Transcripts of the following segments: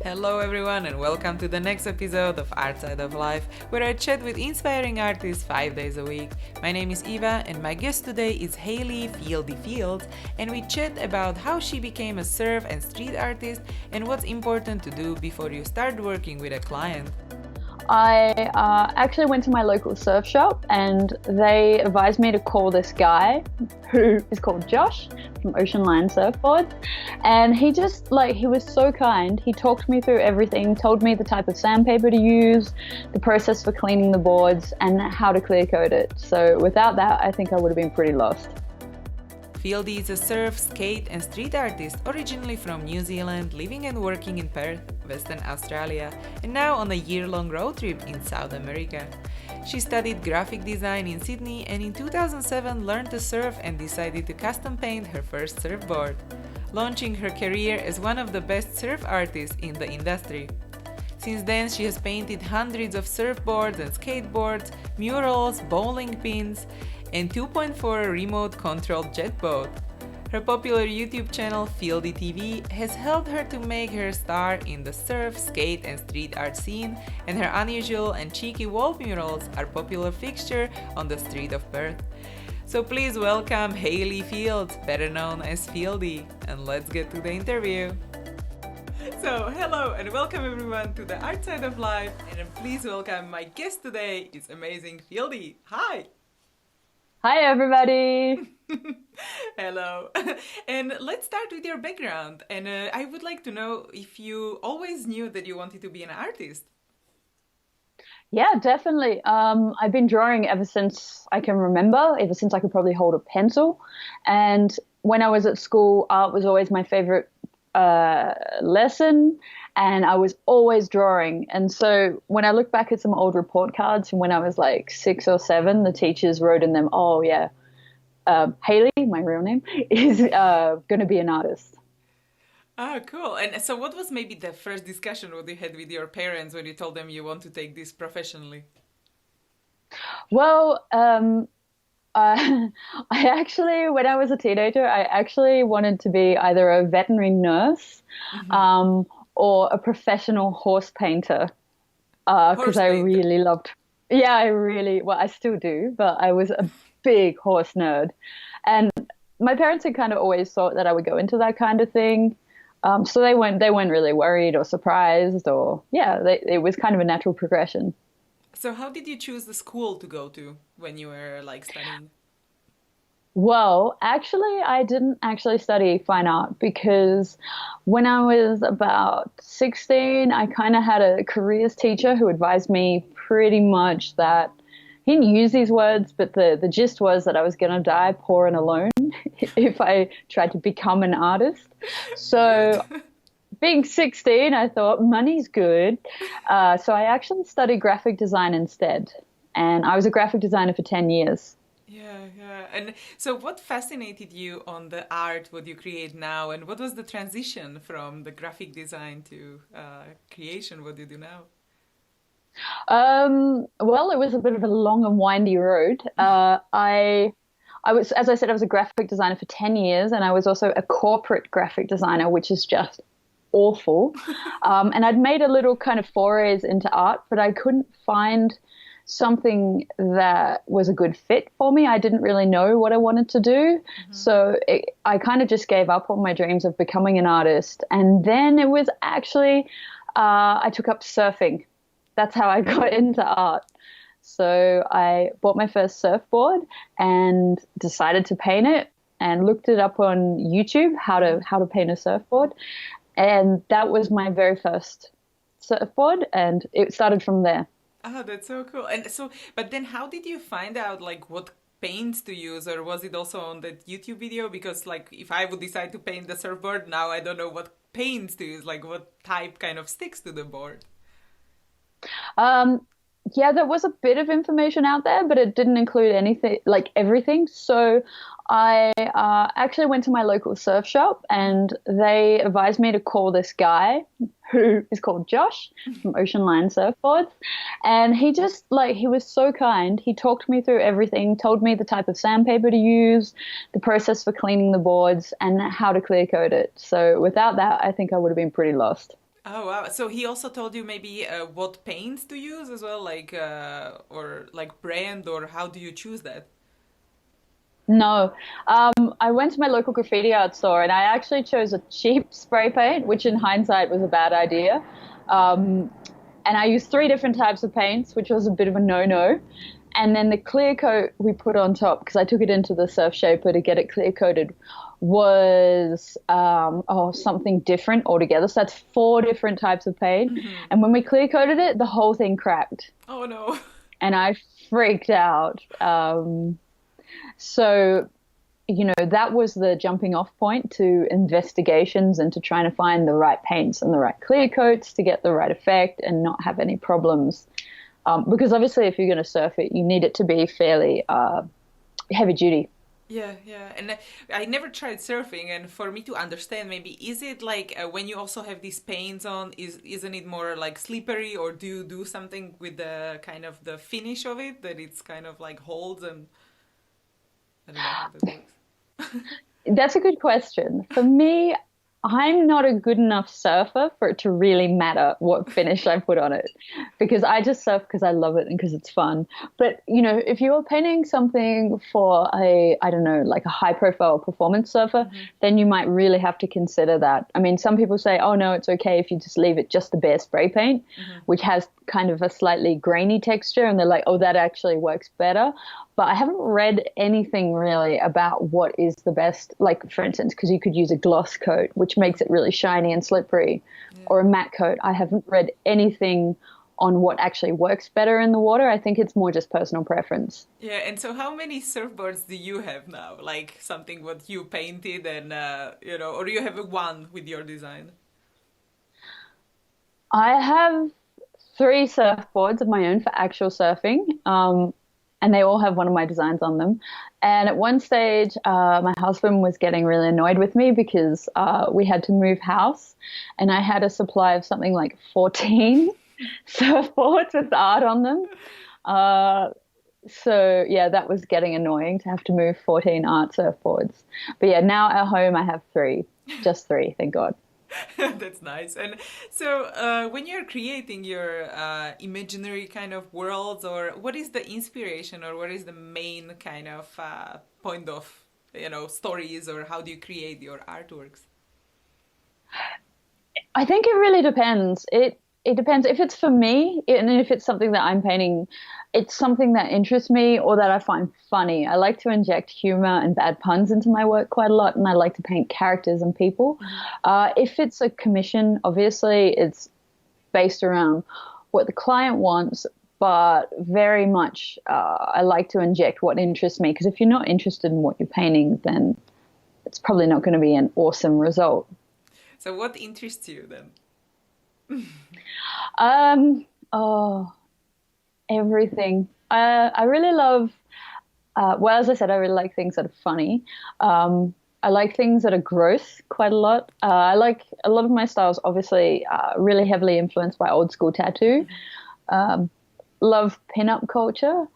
Hello everyone and welcome to the next episode of Art Side of Life, where I chat with inspiring artists 5 days a week. My name is Eva and my guest today is Fieldey TV, and we chat about how she became a surf and street artist and what's important to do before you start working with a client. I actually went to my local surf shop and they advised me to call this guy who is called Josh from Ocean Line Surfboards, and he was so kind. He talked me through everything, told me the type of sandpaper to use, the process for cleaning the boards, and how to clear coat it. So without that, I think I would have been pretty lost. Fieldey is a surf, skate and street artist originally from New Zealand, living and working in Perth, Western Australia, and now on a year-long road trip in South America. She studied graphic design in Sydney and in 2007 learned to surf and decided to custom paint her first surfboard, launching her career as one of the best surf artists in the industry. Since then, she has painted hundreds of surfboards and skateboards, murals, bowling pins, and 2.4 remote-controlled jet boat. Her popular YouTube channel, Fieldey TV, has helped her to make her star in the surf, skate and street art scene, and her unusual and cheeky wall murals are popular fixture on the street of Perth. So please welcome Hayley Fields, better known as Fieldey, and let's get to the interview. So hello and welcome everyone to the Art Side of Life, and please welcome my guest today, is amazing Fieldey. Hi! Hi everybody! Hello. And let's start with your background. And I would like to know if you always knew that you wanted to be an artist. Yeah, definitely. I've been drawing ever since I can remember, ever since I could probably hold a pencil. And when I was at school, art was always my favorite lesson, and I was always drawing. And so when I look back at some old report cards from when I was like 6 or 7, the teachers wrote in them, oh yeah, Hayley, my real name, is going to be an artist. Oh, cool. And so what was maybe the first discussion what you had with your parents when you told them you want to take this professionally? Well, I actually, when I was a teenager, I actually wanted to be either a veterinary nurse or a professional horse painter because I really loved, I still do, but I was a big horse nerd. And my parents had kind of always thought that I would go into that kind of thing. So they weren't really worried or surprised, or it was kind of a natural progression. So how did you choose the school to go to when you were like studying? Well, actually, I didn't actually study fine art because when I was about 16, I kind of had a careers teacher who advised me pretty much that he didn't use these words, but the gist was that I was going to die poor and alone if I tried to become an artist. So being 16, I thought money's good. So I actually studied graphic design instead. And I was a graphic designer for 10 years. Yeah. And so what fascinated you on the art, what you create now, and what was the transition from the graphic design to creation, what you do now? Well, it was a bit of a long and windy road. I was, as I said, I was a graphic designer for 10 years, and I was also a corporate graphic designer, which is just awful. And I'd made a little kind of forays into art, but I couldn't find something that was a good fit for me. I didn't really know what I wanted to do. So I kind of just gave up on my dreams of becoming an artist. And then it was actually, I took up surfing. That's how I got into art. So I bought my first surfboard and decided to paint it and looked it up on YouTube, how to paint a surfboard. And that was my very first surfboard, and it started from there. Oh, that's so cool. And so, but then how did you find out like what paints to use, or was it also on that YouTube video? Because like if I would decide to paint the surfboard now, I don't know what paints to use, like what type kind of sticks to the board. Yeah, there was a bit of information out there, but it didn't include anything, like everything. So I actually went to my local surf shop and they advised me to call this guy who is called Josh from Ocean Line Surfboards. And he was so kind. He talked me through everything, told me the type of sandpaper to use, the process for cleaning the boards, and how to clear coat it. So without that, I think I would have been pretty lost. Oh wow! So he also told you maybe what paints to use as well, like or like brand, or how do you choose that? No, I went to my local graffiti art store and I actually chose a cheap spray paint, which in hindsight was a bad idea. Um, and I used three different types of paints, which was a bit of a no-no. And then the clear coat we put on top, because I took it into the surf shaper to get it clear coated, was something different altogether. So that's four different types of paint. And when we clear coated it, the whole thing cracked, Oh no! and I freaked out. So that was the jumping off point to investigations and to trying to find the right paints and the right clear coats to get the right effect and not have any problems. Because obviously, if you're going to surf it, you need it to be fairly heavy duty. Yeah, yeah. And I never tried surfing, and for me to understand, maybe is it like when you also have these paints on, isn't it more like slippery, or do you do something with the kind of the finish of it that it's kind of like holds and I don't know how that works. That's a good question. For me, I'm not a good enough surfer for it to really matter what finish I put on it because I just surf because I love it and because it's fun. But, if you're painting something for I don't know, like a high profile performance surfer, then you might really have to consider that. I mean, some people say, oh, no, it's okay if you just leave it just the bare spray paint, which has kind of a slightly grainy texture. And they're like, oh, that actually works better. But I haven't read anything really about what is the best, like for instance, because you could use a gloss coat, which makes it really shiny and slippery, or a matte coat. I haven't read anything on what actually works better in the water. I think it's more just personal preference. Yeah, and so how many surfboards do you have now? Like something what you painted and or you have a one with your design? I have three surfboards of my own for actual surfing. And they all have one of my designs on them. And at one stage, my husband was getting really annoyed with me because we had to move house, and I had a supply of something like 14 surfboards with art on them. Uh, so yeah, that was getting annoying to have to move 14 art surfboards. But yeah, now at home I have three, just three, thank God. That's nice. And so, when you're creating your imaginary kind of worlds, or what is the inspiration, or what is the main kind of point of, stories, or how do you create your artworks? I think it really depends. It depends if it's for me and if it's something that I'm painting, it's something that interests me or that I find funny. I like to inject humor and bad puns into my work quite a lot, and I like to paint characters and people. If it's a commission, obviously it's based around what the client wants, but very much I like to inject what interests me because if you're not interested in what you're painting, then it's probably not going to be an awesome result. So, what interests you then? Oh, everything. I really love, well, as I said, I really like things that are funny. I like things that are gross quite a lot. I like a lot of my styles, obviously, really heavily influenced by old school tattoo. Um, Love pin-up culture,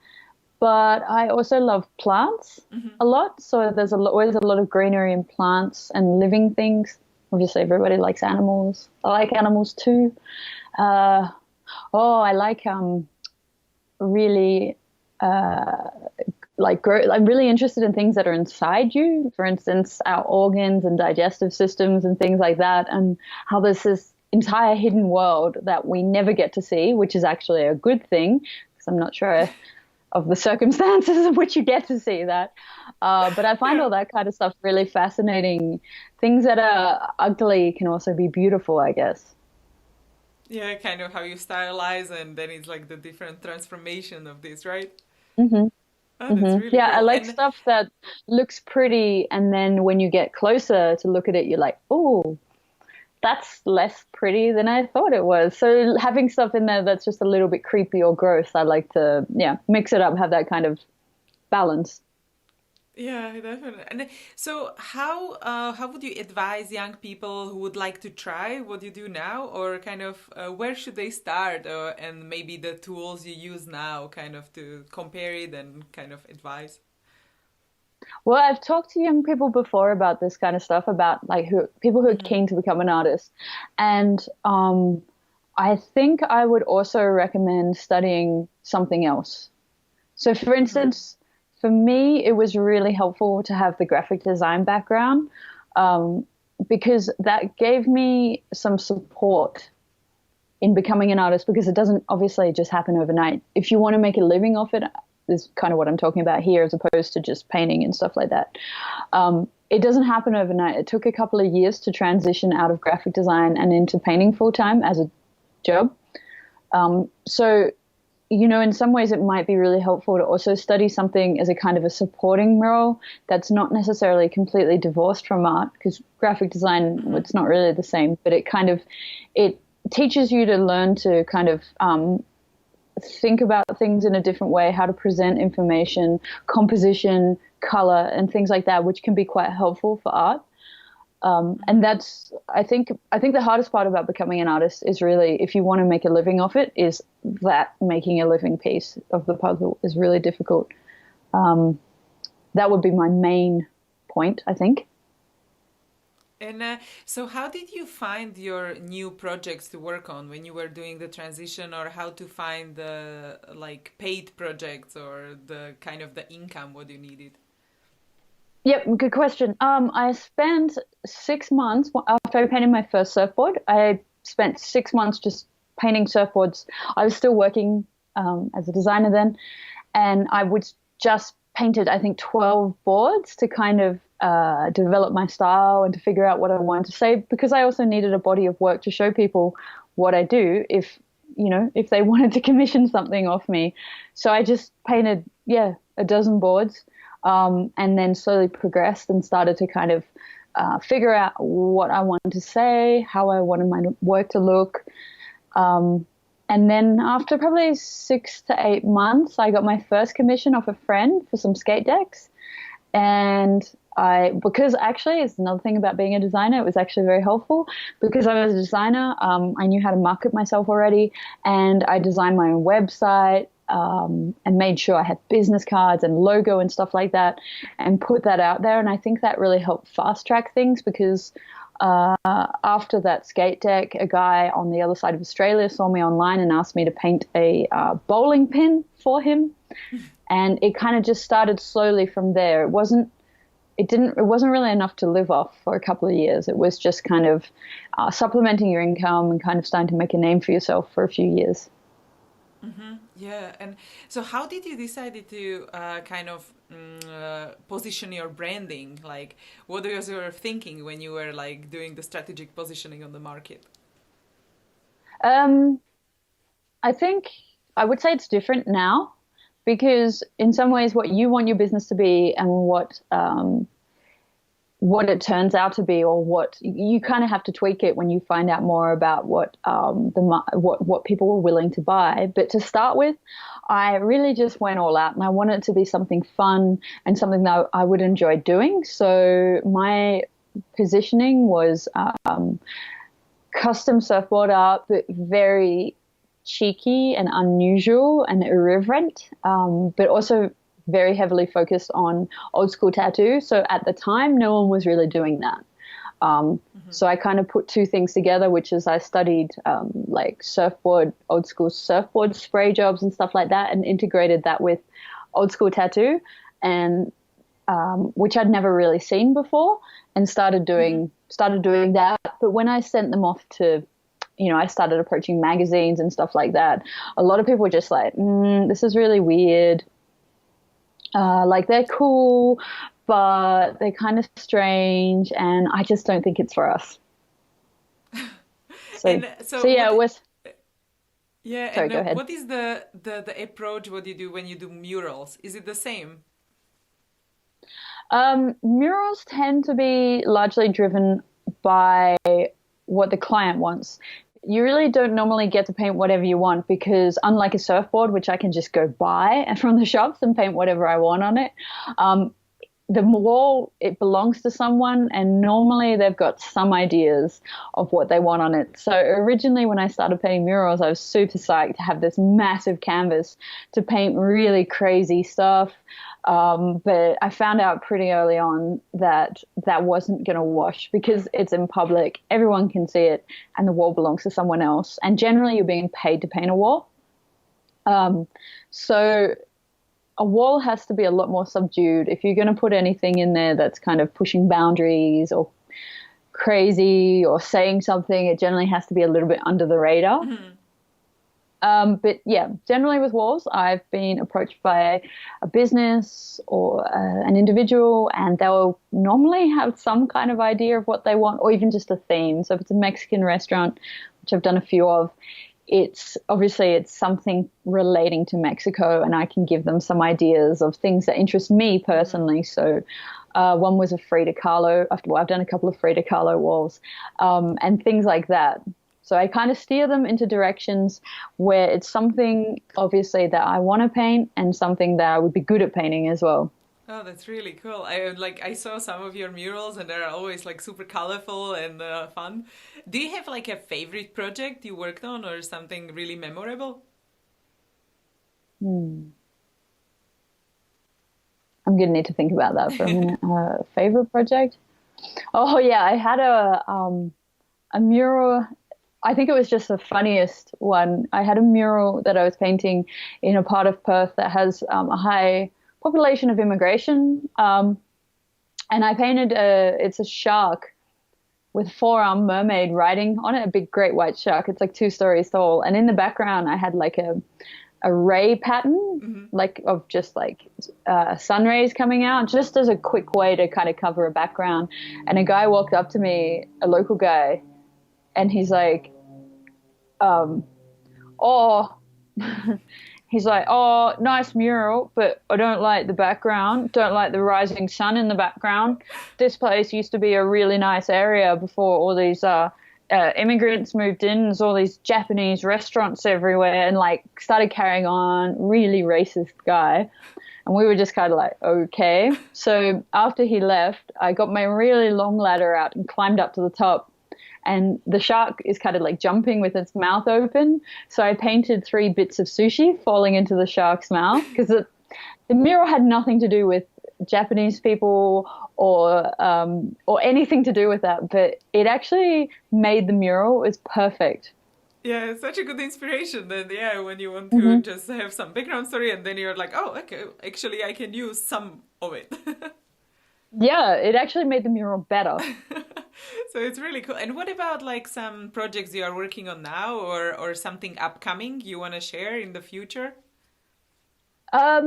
but I also love plants a lot. So there's always a lot of greenery in plants and living things. Obviously, everybody likes animals. I like animals too. Uh, I like really I'm really interested in things that are inside you. For instance, our organs and digestive systems and things like that, and how there's this entire hidden world that we never get to see, which is actually a good thing because I'm not sure of the circumstances in which you get to see that. But I find all that kind of stuff really fascinating. Things that are ugly can also be beautiful, I guess. Yeah, kind of how you stylize, and then it's like the different transformation of this, right? hmm Oh, that's really Yeah, I cool. like And stuff that looks pretty, and then when you get closer to look at it, you're like, oh, that's less pretty than I thought it was. So having stuff in there that's just a little bit creepy or gross, I like to, yeah, mix it up, have that kind of balance. yeah, definitely. And so, how would you advise young people who would like to try what you do now, or kind of where should they start, and maybe the tools you use now, kind of to compare it and kind of advise? Well, I've talked to young people before about this kind of stuff, about like people who are Hmm. keen to become an artist, and I think I would also recommend studying something else. So, for Hmm. instance, for me, it was really helpful to have the graphic design background, um, because that gave me some support in becoming an artist, because it doesn't obviously just happen overnight. If you want to make a living off it, is kind of what I'm talking about here, as opposed to just painting and stuff like that. It doesn't happen overnight. It took a couple of years to transition out of graphic design and into painting full time as a job. So, in some ways it might be really helpful to also study something as a kind of a supporting role that's not necessarily completely divorced from art, because graphic design, Hmm. it's not really the same, but it teaches you to learn to kind of think about things in a different way, how to present information, composition, color, and things like that, which can be quite helpful for art. And Hmm. that's I think the hardest part about becoming an artist is really, if you want to make a living off it, is that making a living piece of the puzzle is really difficult. Um, that would be my main point, I think. And so, how did you find your new projects to work on when you were doing the transition, or how to find the like paid projects or the kind of the income what you needed? Yep, good question. I spent 6 months after I painted my first surfboard. I spent 6 months just painting surfboards. I was still working as a designer then, and I would just painted, I think, 12 boards to kind of develop my style and to figure out what I wanted to say, because I also needed a body of work to show people what I do, if they wanted to commission something off me. So I just painted, yeah, a dozen boards, and then slowly progressed and started to kind of figure out what I wanted to say, how I wanted my work to look. Um, and then after probably 6 to 8 months, I got my first commission off a friend for some skate decks. And because actually, it's another thing about being a designer, it was actually very helpful, because I was a designer. I knew how to market myself already, and I designed my own website, and made sure I had business cards and logo and stuff like that, and put that out there. And I think that really helped fast track things, because after that skate deck, a guy on the other side of Australia saw me online and asked me to paint a bowling pin for him, and it kind of just started slowly from there. It wasn't really enough to live off for a couple of years. It was just kind of supplementing your income and kind of starting to make a name for yourself for a few years. Hmm. Yeah, and so how did you decide to kind of position your branding? Like, what was your thinking when you were like doing the strategic positioning on the market? Um, I think I would say it's different now, because in some ways, what you want your business to be and what it turns out to be, or what you kind of have to tweak it when you find out more about what people were willing to buy. But to start with, I really just went all out, and I wanted it to be something fun and something that I would enjoy doing. So my positioning was custom surfboard art, but very cheeky and unusual and irreverent, but also very heavily focused on old school tattoo. So at the time, no one was really doing that. So I kind of put two things together, which is I studied like old school surfboard spray jobs and stuff like that, and integrated that with old school tattoo, and which I'd never really seen before, and started doing that. But when I sent them off to, I started approaching magazines and stuff like that, a lot of people were just like, this is really weird. Like, they're cool, but they're kind of strange, and I just don't think it's for us. So, And so so yeah, what? it was. Yeah, Sorry, and go ahead. what is the approach? What you do when you do murals? Is it the same? Murals tend to be largely driven by what the client wants. You really don't normally get to paint whatever you want, because unlike a surfboard, which I can just go buy from the shops and paint whatever I want on it, um, the wall, it belongs to someone, and normally they've got some ideas of what they want on it. So originally when I started painting murals, I was super psyched to have this massive canvas to paint really crazy stuff. But I found out pretty early on that that wasn't going to wash because it's in public, everyone can see it, and the wall belongs to someone else. And generally you're being paid to paint a wall. So a wall has to be a lot more subdued. If you're going to put anything in there that's kind of pushing boundaries or crazy or saying something, it generally has to be a little bit under the radar. But yeah, generally with walls, I've been approached by a business or an individual, and they'll normally have some kind of idea of what they want, or even just a theme. So if it's a Mexican restaurant, which I've done a few of, it's something relating to Mexico, and I can give them some ideas of things that interest me personally. So one was a Frida Kahlo. I've done a couple of Frida Kahlo walls, and things like that. So I kind of steer them into directions where it's something obviously that I want to paint and something that I would be good at painting as well. Oh, that's really cool. I saw some of your murals and they're always like super colorful and fun. Do you have like a favorite project you worked on or something really memorable? I'm going to need to think about that for a minute. Favorite project? Oh yeah, I had a mural. I think it was just the funniest one. I had a mural that I was painting in a part of Perth that has a high population of immigration, and I painted it's a shark with a four-armed mermaid riding on it, a big great white shark. It's like 2 stories tall, and in the background I had like a ray pattern, like of just like sun rays coming out, just as a quick way to kind of cover a background. And a guy walked up to me, a local guy, and he's like, he's like, oh, nice mural, but I don't like the background, don't like the rising sun in the background. This place used to be a really nice area before all these immigrants moved in. There's all these Japanese restaurants everywhere, and like started carrying on, really racist guy. And we were just kind of like, okay. So after he left, I got my really long ladder out and climbed up to the top. And the shark is kind of like jumping with its mouth open. So I painted 3 bits of sushi falling into the shark's mouth, because the mural had nothing to do with Japanese people or anything to do with that. But it actually made the mural. It was perfect. Yeah, it's such a good inspiration then, yeah, when you want to just have some background story and then you're like, oh, okay, actually I can use some of it. Yeah, it actually made the mural better. So it's really cool. And what about like some projects you are working on now or something upcoming you want to share in the future? At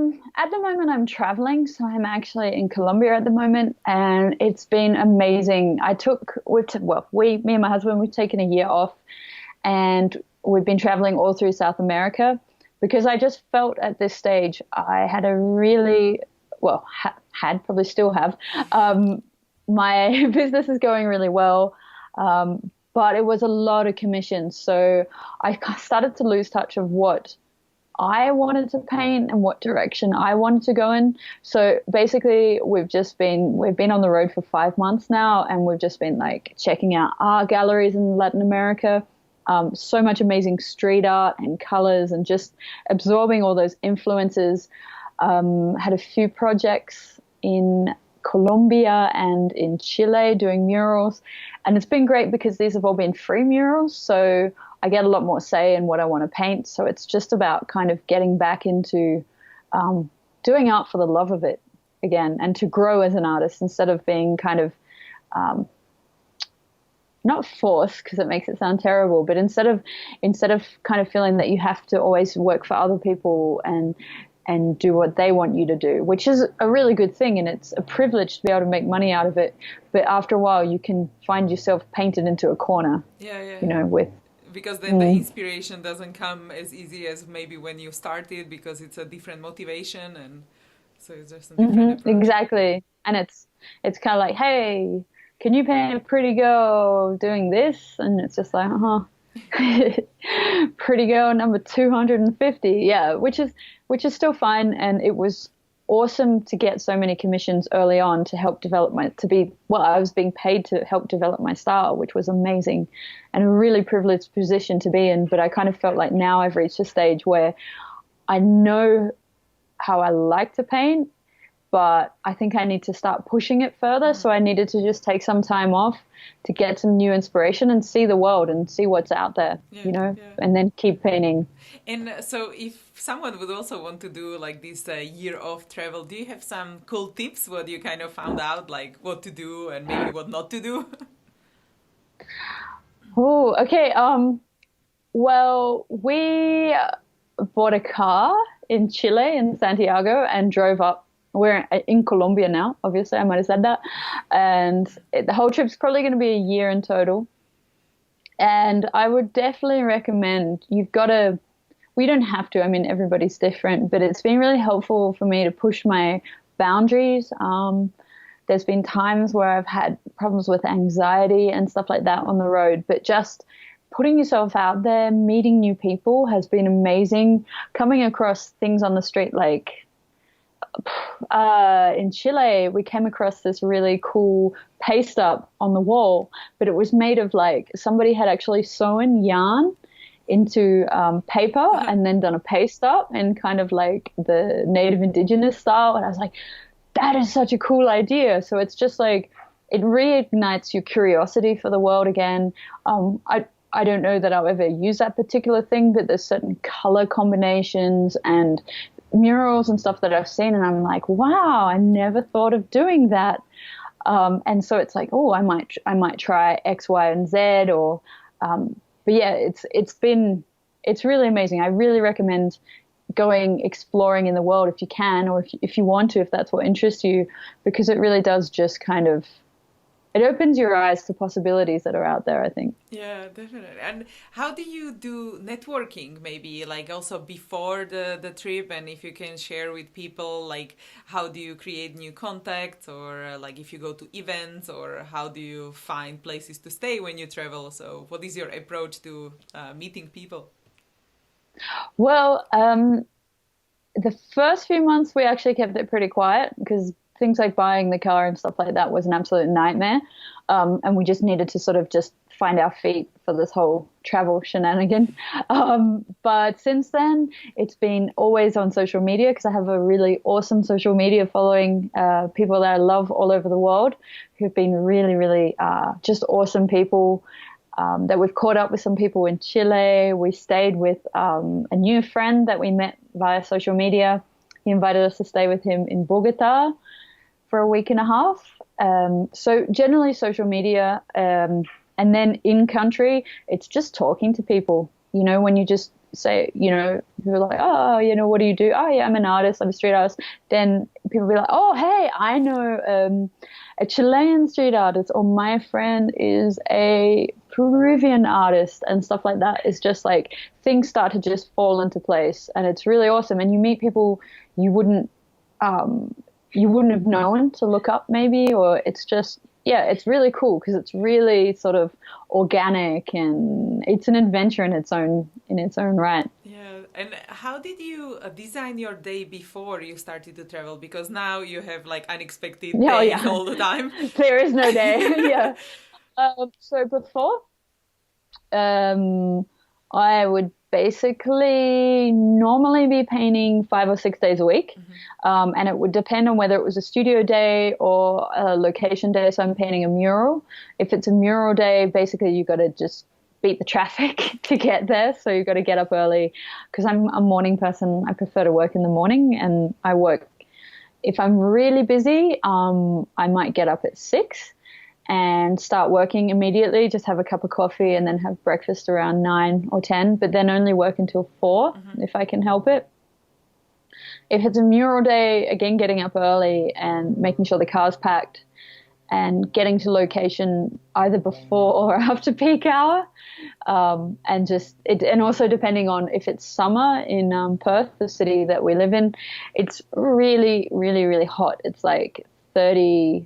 the moment I'm traveling, so I'm actually in Colombia at the moment, and it's been amazing. Me and my husband, we've taken a year off, and we've been traveling all through South America, because I just felt at this stage I had a really, probably still have, my business is going really well, but it was a lot of commissions. So I started to lose touch of what I wanted to paint and what direction I wanted to go in. So basically we've been on the road for 5 months now, and we've just been like checking out art galleries in Latin America. So much amazing street art and colors, and just absorbing all those influences. Had a few projects in Colombia and in Chile doing murals, and it's been great because these have all been free murals, so I get a lot more say in what I want to paint. So it's just about kind of getting back into doing art for the love of it again, and to grow as an artist instead of being kind of not forced, because it makes it sound terrible, but instead of kind of feeling that you have to always work for other people and do what they want you to do, which is a really good thing, and it's a privilege to be able to make money out of it. But after a while, you can find yourself painted into a corner. Yeah. Because then the inspiration doesn't come as easy as maybe when you started, because it's a different motivation, and so it's just a different approach. Exactly. And it's kind of like, hey, can you paint a pretty girl doing this? And it's just like, pretty girl number 250. Yeah, which is still fine. And it was awesome to get so many commissions early on to help develop I was being paid to help develop my style, which was amazing and a really privileged position to be in. But I kind of felt like now I've reached a stage where I know how I like to paint, but I think I need to start pushing it further. So I needed to just take some time off to get some new inspiration and see the world and see what's out there, and then keep painting. And so if someone would also want to do like this year of travel, do you have some cool tips what you kind of found out, like what to do and maybe what not to do? Oh, okay. Well, we bought a car in Chile, in Santiago, and drove up. We're in Colombia now, obviously, I might have said that. And the whole trip's probably going to be a year in total. And I would definitely recommend, we don't have to, I mean, everybody's different, but it's been really helpful for me to push my boundaries. There's been times where I've had problems with anxiety and stuff like that on the road, but just putting yourself out there, meeting new people has been amazing. Coming across things on the street, like in Chile, we came across this really cool paste up on the wall, but it was made of like somebody had actually sewn yarn into paper and then done a paste up in kind of like the native indigenous style. And I was like, that is such a cool idea. So it's just like, it reignites your curiosity for the world again. I don't know that I'll ever use that particular thing, but there's certain color combinations and murals and stuff that I've seen, and I'm like, wow, I never thought of doing that. And so it's like, oh, I might try X, Y, and Z, or but yeah, it's really amazing. I really recommend going exploring in the world if you can, or if you want to, if that's what interests you, because it really does just kind of, it opens your eyes to possibilities that are out there, I think. Yeah, definitely. And how do you do networking, maybe like also before the trip? And if you can share with people, like how do you create new contacts, or like if you go to events, or how do you find places to stay when you travel? So what is your approach to meeting people? Well, the first few months we actually kept it pretty quiet because things like buying the car and stuff like that was an absolute nightmare. And we just needed to sort of just find our feet for this whole travel shenanigan. But since then, it's been always on social media because I have a really awesome social media following, people that I love all over the world who've been really, really just awesome people. That we've caught up with some people in Chile. We stayed with a new friend that we met via social media. He invited us to stay with him in Bogota for a week and a half. So generally social media, and then in country, it's just talking to people, when you just say, you're like, oh, what do you do? Oh yeah, I'm an artist. I'm a street artist. Then people be like, oh, hey, I know a Chilean street artist, or my friend is a Peruvian artist, and stuff like that. It's just like things start to just fall into place, and it's really awesome. And you meet people you wouldn't have known to look up maybe, or it's just, yeah, it's really cool because it's really sort of organic and it's an adventure in its own right. Yeah. And how did you design your day before you started to travel? Because now you have like unexpected days all the time. There is no day. Yeah. So before, I would basically normally be painting 5 or 6 days a week. Mm-hmm. And it would depend on whether it was a studio day or a location day. So I'm painting a mural. If it's a mural day, basically you got to just beat the traffic to get there. So you got to get up early because I'm a morning person. I prefer to work in the morning, and I work, if I'm really busy, I might get up at 6 and start working immediately, just have a cup of coffee and then have breakfast around 9 or 10, but then only work until 4 if I can help it. If it's a mural day, again, getting up early and making sure the car's packed and getting to location either before or after peak hour. And also depending on if it's summer in Perth, the city that we live in, it's really, really, really hot. It's like 30,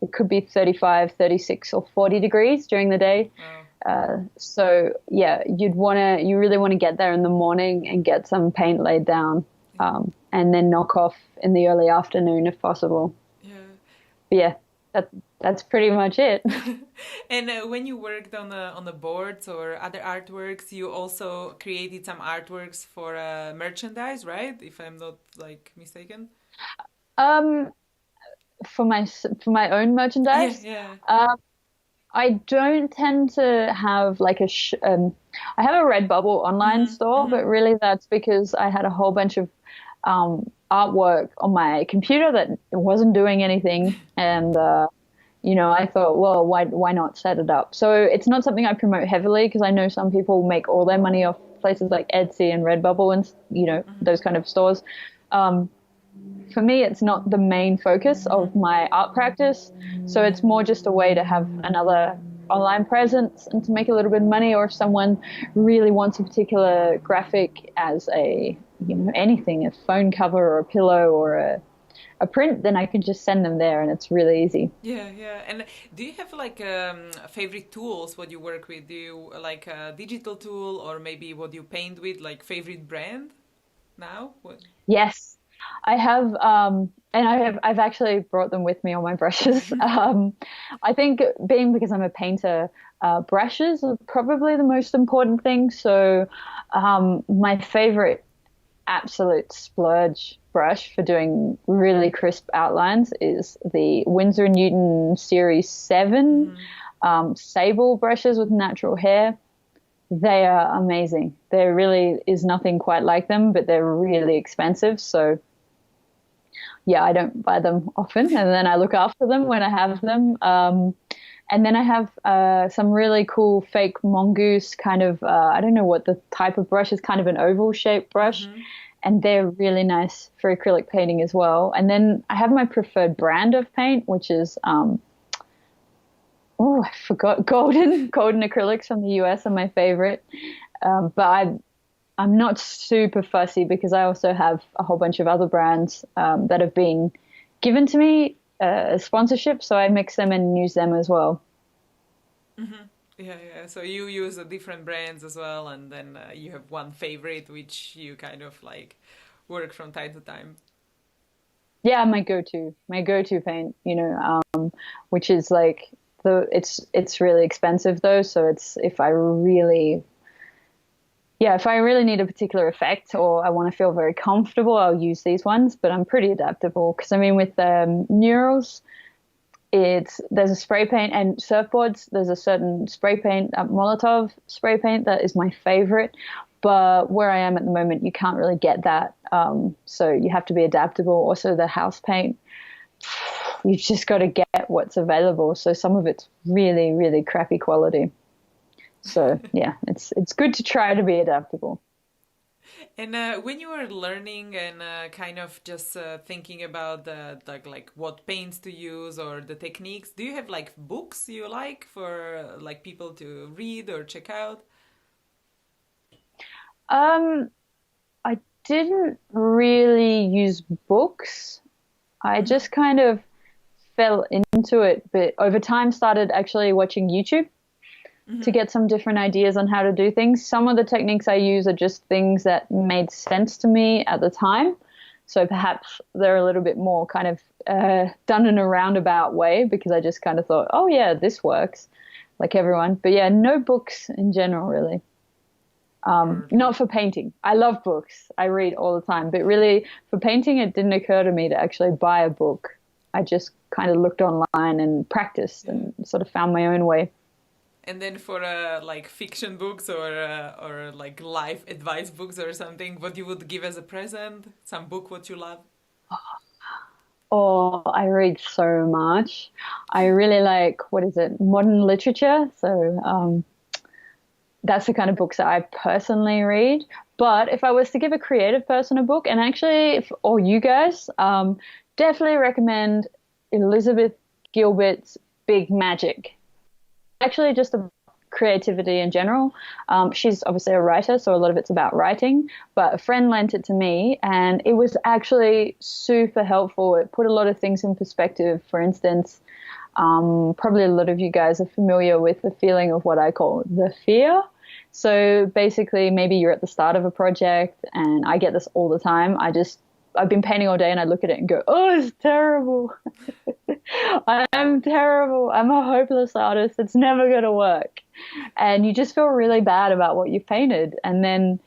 it could be 35, 36 or 40 degrees during the day. Wow. So yeah, you really want to get there in the morning and get some paint laid down. and then knock off in the early afternoon if possible. Yeah. But yeah, that's pretty much it. And when you worked on the boards or other artworks, you also created some artworks for merchandise, right? If I'm not like mistaken. Um, for my own Yeah, merchandise, yeah. I don't tend to have like I have a Redbubble online store, but really that's because I had a whole bunch of artwork on my computer that wasn't doing anything, and I thought, well, why not set it up? So it's not something I promote heavily because I know some people make all their money off places like Etsy and Redbubble and those kind of stores. For me, it's not the main focus of my art practice. So it's more just a way to have another online presence and to make a little bit of money. Or if someone really wants a particular graphic as anything, a phone cover or a pillow or a print, then I can just send them there and it's really easy. Yeah, yeah. And do you have like favorite tools what you work with? Do you like a digital tool or maybe what you paint with, like favorite brand now? What? Yes. I have, and I've actually brought them with me on my brushes. I think because I'm a painter, brushes are probably the most important thing. So, my favorite absolute splurge brush for doing really crisp outlines is the Winsor & Newton Series 7 sable brushes with natural hair. They are amazing. There really is nothing quite like them, but they're really expensive. So yeah, I don't buy them often, and then I look after them when I have them. And then I have some really cool fake mongoose kind of, I don't know what the type of brush is, kind of an oval shaped brush. And they're really nice for acrylic painting as well. And then I have my preferred brand of paint, which is, I forgot, golden acrylics from the US are my favorite. But I'm not super fussy because I also have a whole bunch of other brands that have been given to me as sponsorship, so I mix them and use them as well. Yeah, yeah. So you use different brands as well, and then you have one favorite which you kind of like work from time to time. Yeah, my go-to paint, which is like it's really expensive though, so it's if I really need a particular effect or I want to feel very comfortable, I'll use these ones. But I'm pretty adaptable because, I mean, with Murals, there's a spray paint, and surfboards, there's a certain spray paint, Molotov spray paint, that is my favorite. But where I am at the moment, you can't really get that. So you have to be adaptable. Also, the house paint, you've just got to get what's available. So some of it's really, really crappy quality. So yeah, it's good to try to be adaptable. And when you were learning and kind of just thinking about like what paints to use or the techniques, do you have like books you like for like people to read or check out? I didn't really use books. I just kind of fell into it, but over time started actually watching YouTube to get some different ideas on how to do things. Some of the techniques I use are just things that made sense to me at the time. So perhaps they're a little bit more kind of done in a roundabout way because I just kind of thought, oh yeah, this works, like everyone. But yeah, no books in general, really. Not for painting. I love books. I read all the time. But really, for painting, it didn't occur to me to actually buy a book. I just kind of looked online and practiced and sort of found my own way. And then for like fiction books or like life advice books or something, what you would give as a present? Some book what you love? Oh, I read so much. I really like, modern literature. So that's the kind of books that I personally read. But if I was to give a creative person a book, and actually, or you guys, definitely recommend Elizabeth Gilbert's Big Magic. Actually, just about creativity in general. She's obviously a writer, so a lot of it's about writing, but a friend lent it to me and it was actually super helpful. It put a lot of things in perspective. For instance, probably a lot of you guys are familiar with the feeling of what I call the fear. So basically, maybe you're at the start of a project, and I get this all the time. I've been painting all day and I look at it and go, oh, it's terrible. I'm terrible. I'm a hopeless artist. It's never going to work. And you just feel really bad about what you've painted. And then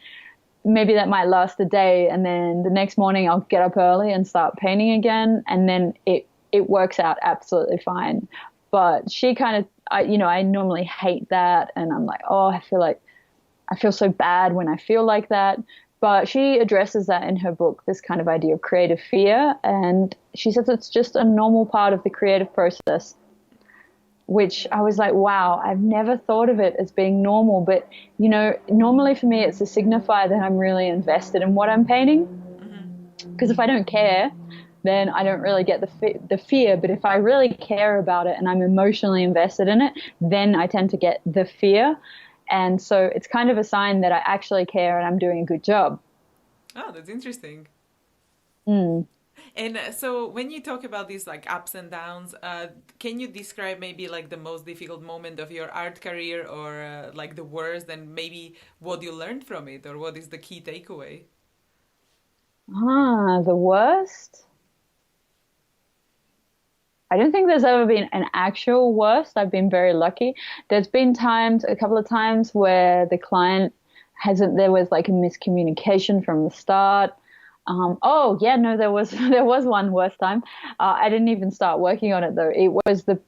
maybe that might last a day. And then the next morning I'll get up early and start painting again. And then it works out absolutely fine. But she kind of, I normally hate that. And I'm like, oh, I feel so bad when I feel like that. But she addresses that in her book, this kind of idea of creative fear. And she says it's just a normal part of the creative process, which I was like, wow, I've never thought of it as being normal. But, normally for me, it's a signifier that I'm really invested in what I'm painting. Because if I don't care, then I don't really get the fear. But if I really care about it and I'm emotionally invested in it, then I tend to get the fear. And so it's kind of a sign that I actually care and I'm doing a good job. Oh, that's interesting. Mm. And so when you talk about these like ups and downs, can you describe maybe like the most difficult moment of your art career, or like the worst, and maybe what you learned from it, or what is the key takeaway? The worst? I don't think there's ever been an actual worst. I've been very lucky. There's been a couple of times where the client there was like a miscommunication from the start. There was one worst time. I didn't even start working on it though. It was the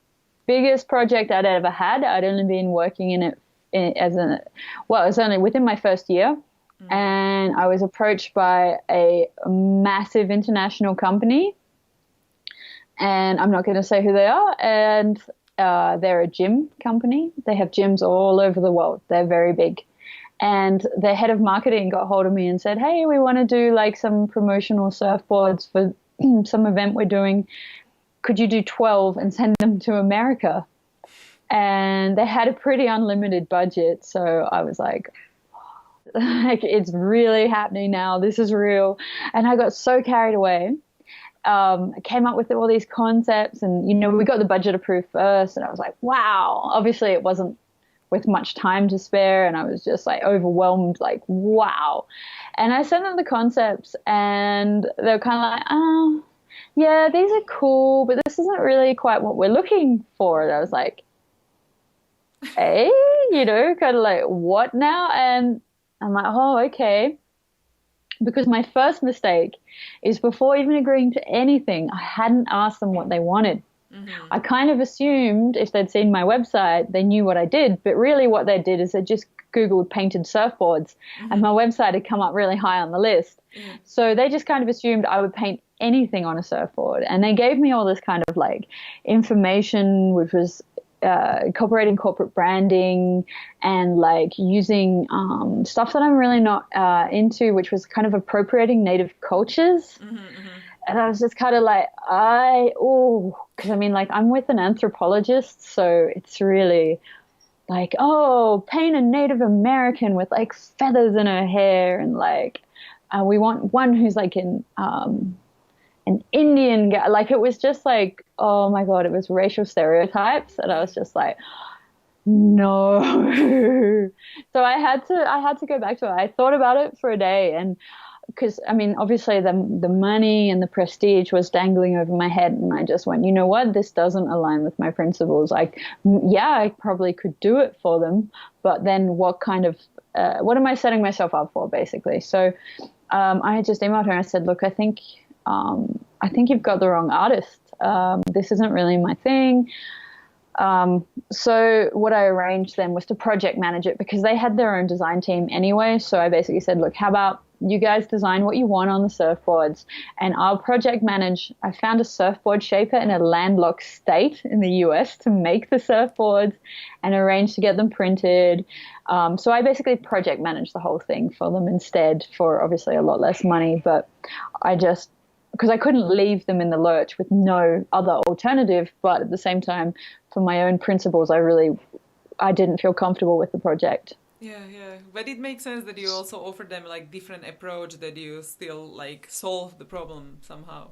biggest project I'd ever had. I'd only been working in it it was only within my first year. And I was approached by a massive international company. And I'm not going to say who they are. And they're a gym company. They have gyms all over the world. They're very big. And the head of marketing got hold of me and said, hey, we want to do like some promotional surfboards for some event we're doing. Could you do 12 and send them to America? And they had a pretty unlimited budget. So I was like, it's really happening now. This is real. And I got so carried away. I came up with all these concepts, and we got the budget approved first, and I was like, wow. Obviously it wasn't with much time to spare, and I was just like overwhelmed, like, wow. And I sent them the concepts, and they were kind of like, oh yeah, these are cool, but this isn't really quite what we're looking for. And I was like, hey, kind of like, what now? And I'm like, oh, okay. Because my first mistake is, before even agreeing to anything, I hadn't asked them what they wanted. I kind of assumed if they'd seen my website, they knew what I did. But really what they did is they just Googled painted surfboards, and my website had come up really high on the list. So they just kind of assumed I would paint anything on a surfboard. And they gave me all this kind of like information, which was incorporating corporate branding and like using stuff that I'm really not into, which was kind of appropriating native cultures. And I was just kind of like, because I mean, like, I'm with an anthropologist, so it's really like, oh, paint a Native American with like feathers in her hair, and like we want one who's like an Indian guy. Like, it was just like, oh my God, it was racial stereotypes. And I was just like, no. So I had to go back to it. I thought about it for a day, and because I mean, obviously the money and the prestige was dangling over my head, and I just went, you know what, this doesn't align with my principles. Like, yeah, I probably could do it for them, but then what am I setting myself up for, basically? So I had just emailed her and I said, look, I think you've got the wrong artist. This isn't really my thing. So what I arranged then was to project manage it, because they had their own design team anyway. So I basically said, look, how about you guys design what you want on the surfboards, and I'll project manage. I found a surfboard shaper in a landlocked state in the US to make the surfboards and arrange to get them printed. So I basically project managed the whole thing for them instead, for obviously a lot less money. But because I couldn't leave them in the lurch with no other alternative, but at the same time, for my own principles, I didn't feel comfortable with the project. Yeah. But it makes sense that you also offer them like different approach, that you still like solve the problem somehow.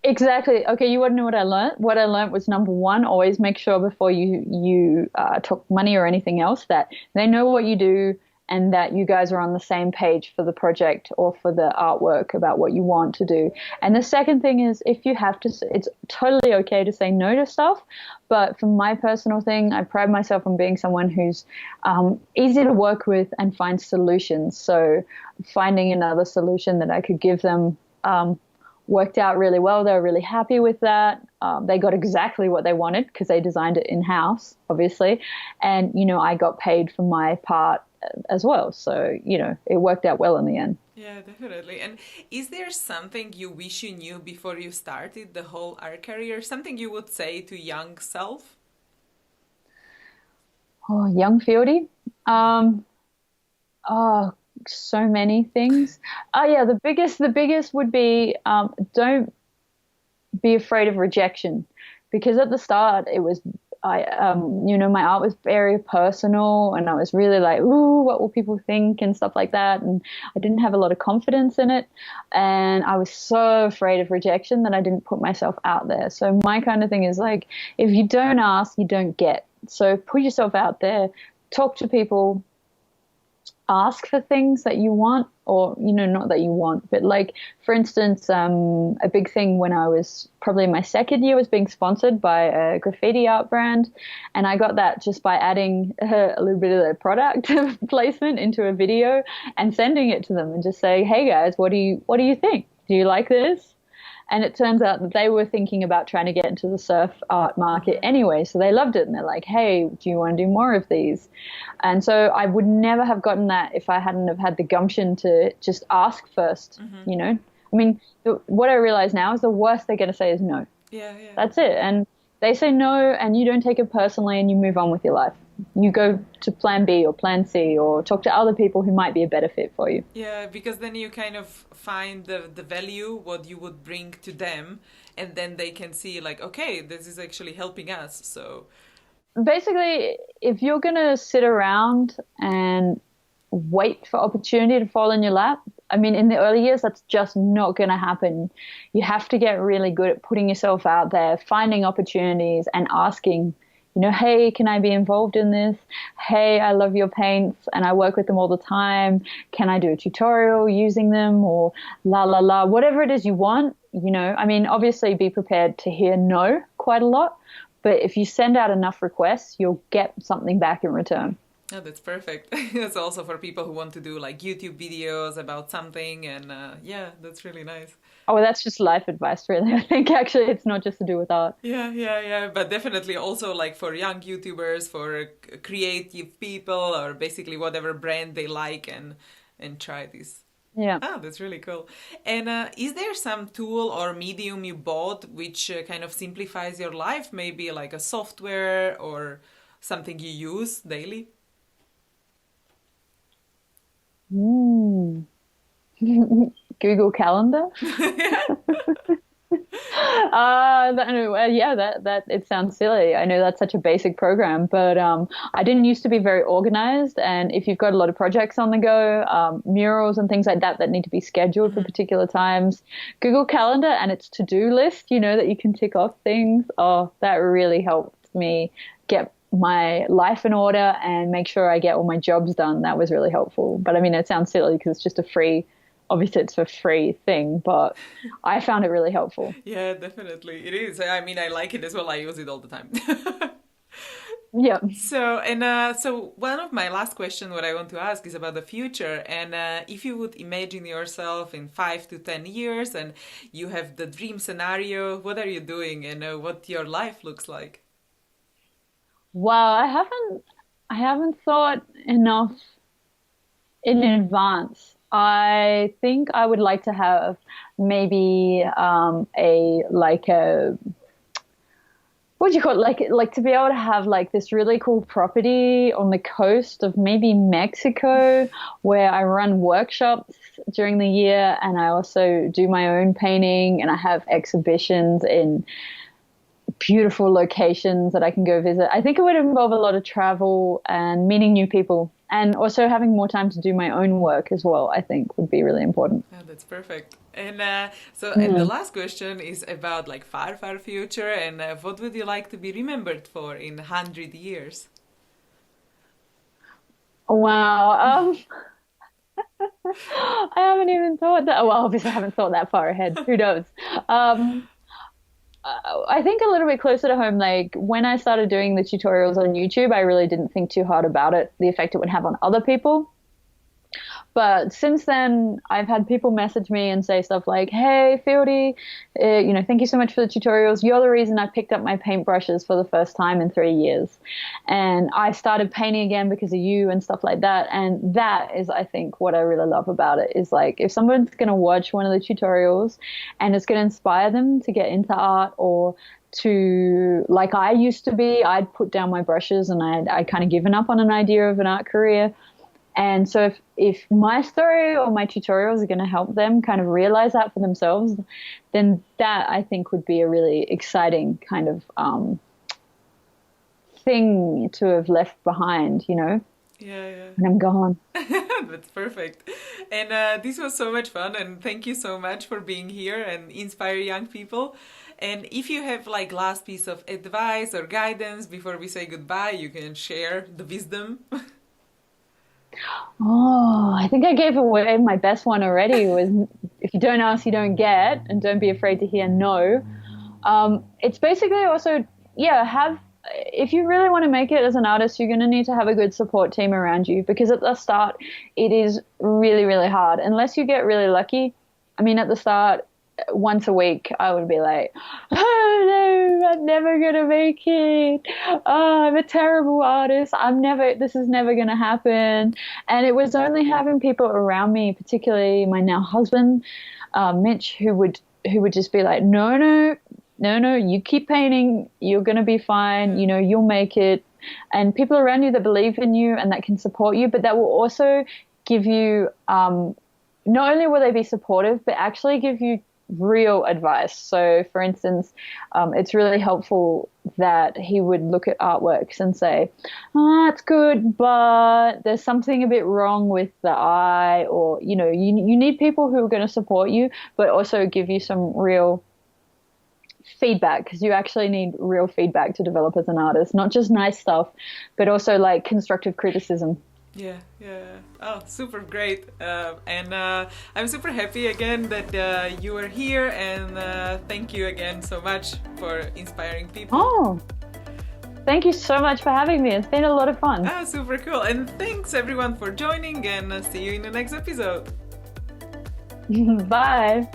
Exactly. Okay, you want to know what I learned? What I learned was number one, always make sure before you talk money or anything else that they know what you do and that you guys are on the same page for the project or for the artwork about what you want to do. And the second thing is if you have to, it's totally okay to say no to stuff. But for my personal thing, I pride myself on being someone who's easy to work with and find solutions. So finding another solution that I could give them. Worked out really well. They were really happy with that. They got exactly what they wanted because they designed it in-house, obviously. And, I got paid for my part as well. So, it worked out well in the end. Yeah, definitely. And is there something you wish you knew before you started the whole art career? Something you would say to young self? Oh, young Fieldy. Oh, so many things. Oh yeah, the biggest would be don't be afraid of rejection, because at the start it was my art was very personal and I was really like, ooh, what will people think and stuff like that, and I didn't have a lot of confidence in it, and I was so afraid of rejection that I didn't put myself out there. So my kind of thing is like, if you don't ask, you don't get. So put yourself out there, talk to people, ask for things that you want, or not that you want, but like for instance, a big thing when I was probably in my second year was being sponsored by a graffiti art brand, and I got that just by adding a little bit of their product placement into a video and sending it to them and just saying, hey guys, what do you think, do you like this? And it turns out that they were thinking about trying to get into the surf art market anyway. So they loved it. And they're like, hey, do you want to do more of these? And so I would never have gotten that if I hadn't have had the gumption to just ask first, I mean, what I realize now is the worst they're going to say is no. Yeah, yeah. That's it. And they say no and you don't take it personally and you move on with your life. You go to plan B or plan C or talk to other people who might be a better fit for you. Yeah, because then you kind of find the value, what you would bring to them, and then they can see like, okay, this is actually helping us. So basically, if you're going to sit around and wait for opportunity to fall in your lap, I mean, in the early years, that's just not going to happen. You have to get really good at putting yourself out there, finding opportunities and asking, hey, can I be involved in this? Hey, I love your paints and I work with them all the time. Can I do a tutorial using them, or la, la, la, whatever it is you want, I mean, obviously be prepared to hear no quite a lot, but if you send out enough requests, you'll get something back in return. Oh, that's perfect. That's also for people who want to do like YouTube videos about something, and yeah, that's really nice. Oh, well, that's just life advice, really. I think actually it's not just to do with art. Yeah, yeah, yeah. But definitely also like for young YouTubers, for creative people, or basically whatever brand they like, and try this. Yeah. Ah, that's really cool. And is there some tool or medium you bought which kind of simplifies your life? Maybe like a software or something you use daily? Google Calendar. Yeah, that it sounds silly. I know that's such a basic program, but I didn't used to be very organized. And if you've got a lot of projects on the go, murals and things like that need to be scheduled for particular times, Google Calendar and its to-do list, that you can tick off things. Oh, that really helped me get my life in order and make sure I get all my jobs done. That was really helpful. But I mean, it sounds silly because it's just obviously it's a free thing, but I found it really helpful. Yeah, definitely. It is. I mean, I like it as well. I use it all the time. Yeah. So one of my last questions, what I want to ask is about the future. And if you would imagine yourself in 5 to 10 years and you have the dream scenario, what are you doing and what your life looks like? Wow, I haven't thought enough in advance. I think I would like to have maybe what do you call it? Like to be able to have like this really cool property on the coast of maybe Mexico where I run workshops during the year and I also do my own painting and I have exhibitions in beautiful locations that I can go visit. I think it would involve a lot of travel and meeting new people and also having more time to do my own work as well, I think would be really important. Yeah, that's perfect. And and the last question is about like far, far future, and what would you like to be remembered for in 100 years? Wow. I haven't even thought that. Well, obviously, I haven't thought that far ahead. Who knows? Um, I think a little bit closer to home, like when I started doing the tutorials on YouTube, I really didn't think too hard about it, the effect it would have on other people. But since then, I've had people message me and say stuff like, "Hey, Fieldey, thank you so much for the tutorials. You're the reason I picked up my paintbrushes for the first time in 3 years. And I started painting again because of you," and stuff like that. And that is, I think, what I really love about it is like if someone's going to watch one of the tutorials and it's going to inspire them to get into art, or to, like I used to be, I'd put down my brushes and I'd kind of given up on an idea of an art career. And so if my story or my tutorials are going to help them kind of realize that for themselves, then that I think would be a really exciting kind of thing to have left behind, Yeah. when I'm gone. That's perfect. And this was so much fun, and thank you so much for being here and inspire young people. And if you have like last piece of advice or guidance before we say goodbye, you can share the wisdom. Oh, I think I gave away my best one already. Was if you don't ask, you don't get, and don't be afraid to hear no. It's basically also, if you really want to make it as an artist, you're going to need to have a good support team around you, because at the start, it is really, really hard. Unless you get really lucky. I mean, at the start, once a week, I would be like, "Oh no, I'm never gonna make it. Oh, I'm a terrible artist. This is never gonna happen." And it was only having people around me, particularly my now husband, Mitch, who would just be like, no, you keep painting. You're gonna be fine. You'll make it. And people around you that believe in you and that can support you, but that will also give you, not only will they be supportive, but actually give you real advice. So for instance, it's really helpful that he would look at artworks and say, "Oh, it's good, but there's something a bit wrong with the eye," or you need people who are going to support you but also give you some real feedback, because you actually need real feedback to develop as an artist, not just nice stuff but also like constructive criticism. Yeah. Oh, super great. And I'm super happy again that you are here, and thank you again so much for inspiring people. Oh, thank you so much for having me. It's been a lot of fun. Ah, super cool. And thanks everyone for joining, and see you in the next episode. Bye.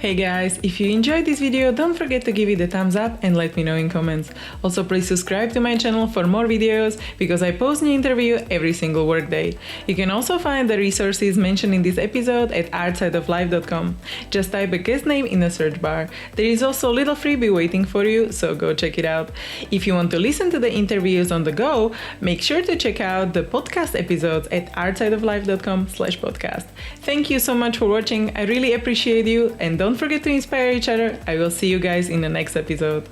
Hey guys, if you enjoyed this video, don't forget to give it a thumbs up and let me know in comments. Also, please subscribe to my channel for more videos, because I post new interview every single workday. You can also find the resources mentioned in this episode at artsideoflife.com. Just type a guest name in the search bar. There is also a little freebie waiting for you, so go check it out. If you want to listen to the interviews on the go, make sure to check out the podcast episodes at artsideoflife.com/podcast. Thank you so much for watching. I really appreciate you, and don't forget to inspire each other. I will see you guys in the next episode.